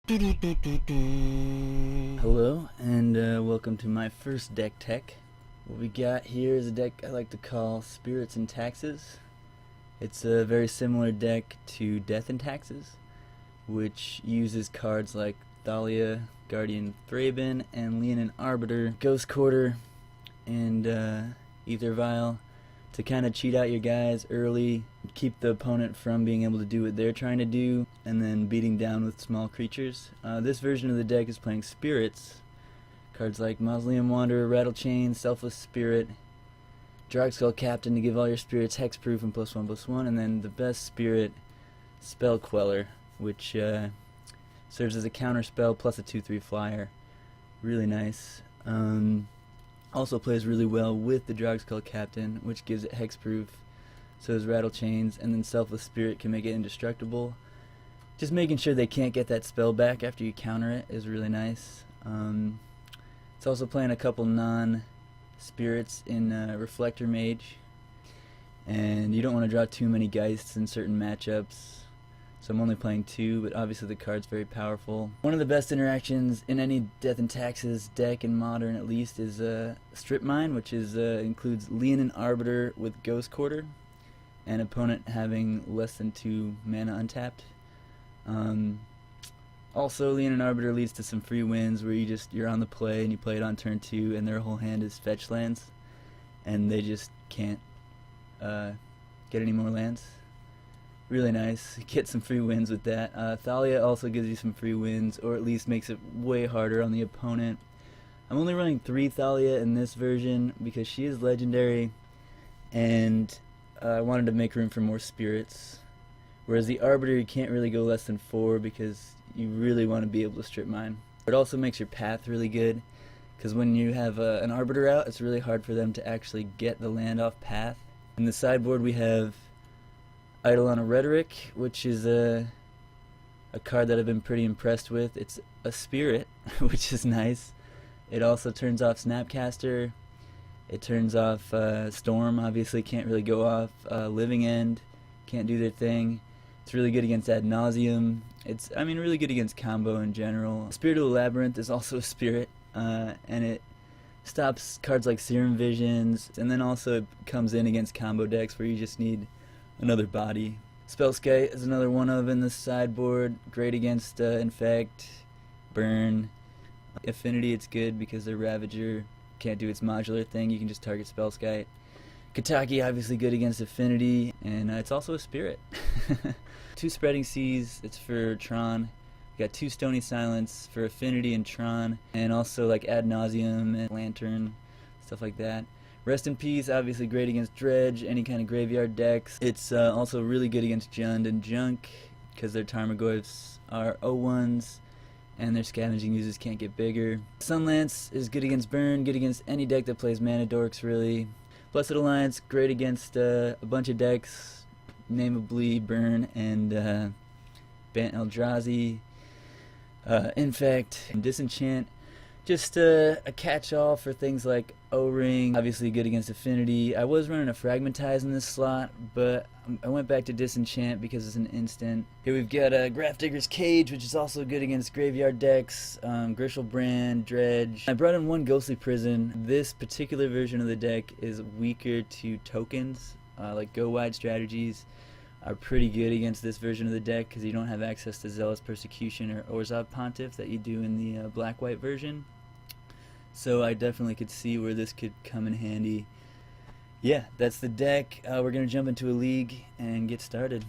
Hello, and welcome to my first deck tech. What we got here is a deck I like to call Spirits and Taxes. It's a very similar deck to Death and Taxes, which uses cards like Thalia, Guardian Thraben, and Leonin Arbiter, Ghost Quarter, and Ether Vial to kind of cheat out your guys early, keep the opponent from being able to do what they're trying to do, and then beating down with small creatures. This version of the deck is playing Spirits. Cards like Mausoleum Wanderer, Rattlechain, Selfless Spirit, Drogskell Captain to give all your spirits hexproof and +1/+1, and then the best spirit, Spell Queller, which serves as a counter spell plus a 2/3 flyer. Really nice. Also plays really well with the Drogskell Captain, which gives it hexproof. So is Rattlechains, and then Selfless Spirit can make it indestructible. Just making sure they can't get that spell back after you counter it is really nice. It's also playing a couple non-spirits in Reflector Mage, and you don't want to draw too many Geists in certain matchups. So I'm only playing 2, but obviously the card's very powerful. One of the best interactions in any Death and Taxes deck, in Modern at least, is Strip Mine, which is includes Leonin Arbiter with Ghost Quarter, and opponent having less than 2 mana untapped. Also, Leonin Arbiter leads to some free wins where you're on the play and you play it on turn 2, and their whole hand is fetch lands, and they just can't get any more lands. Really nice. Get some free wins with that. Thalia also gives you some free wins, or at least makes it way harder on the opponent. I'm only running 3 Thalia in this version because she is legendary, and I wanted to make room for more spirits. Whereas the Arbiter, you can't really go less than 4 because you really want to be able to strip mine. It also makes your path really good, because when you have an Arbiter out, it's really hard for them to actually get the land off path. In the sideboard we have Eidolon of Rhetoric, which is a card that I've been pretty impressed with. It's a spirit, which is nice. It also turns off Snapcaster. It turns off Storm, obviously can't really go off. Living End, can't do their thing. It's really good against Ad Nauseam. It's, really good against combo in general. Spirit of the Labyrinth is also a spirit, and it stops cards like Serum Visions, and then also it comes in against combo decks where you just need another body. Spellskite is another one of in the sideboard. Great against Infect, Burn. Affinity, it's good because their Ravager can't do its modular thing. You can just target Spellskite. Kataki, obviously good against Affinity, and it's also a spirit. 2 Spreading Seas, it's for Tron. We got 2 Stony Silence for Affinity and Tron, and also like Ad Nauseam and Lantern, stuff like that. Rest in Peace, obviously great against Dredge, any kind of graveyard decks. It's also really good against Jund and Junk, because their Tarmogoyfs are 0-1s, and their scavenging uses can't get bigger. Sunlance is good against Burn, good against any deck that plays Mana Dorks, really. Blessed Alliance, great against a bunch of decks, namely Burn and Bant Eldrazi. Infect, and Disenchant, just a catch-all for things like O-Ring, obviously good against Affinity. I was running a Fragmentize in this slot, but I went back to Disenchant because it's an instant. Here we've got Grafdigger's Cage, which is also good against graveyard decks, Grishelbrand, Dredge. I brought in 1 Ghostly Prison. This particular version of the deck is weaker to tokens, like go-wide strategies are pretty good against this version of the deck because you don't have access to Zealous Persecution or Orzhov Pontiff that you do in the black-white version. So I definitely could see where this could come in handy. Yeah, that's the deck. We're going to jump into a league and get started.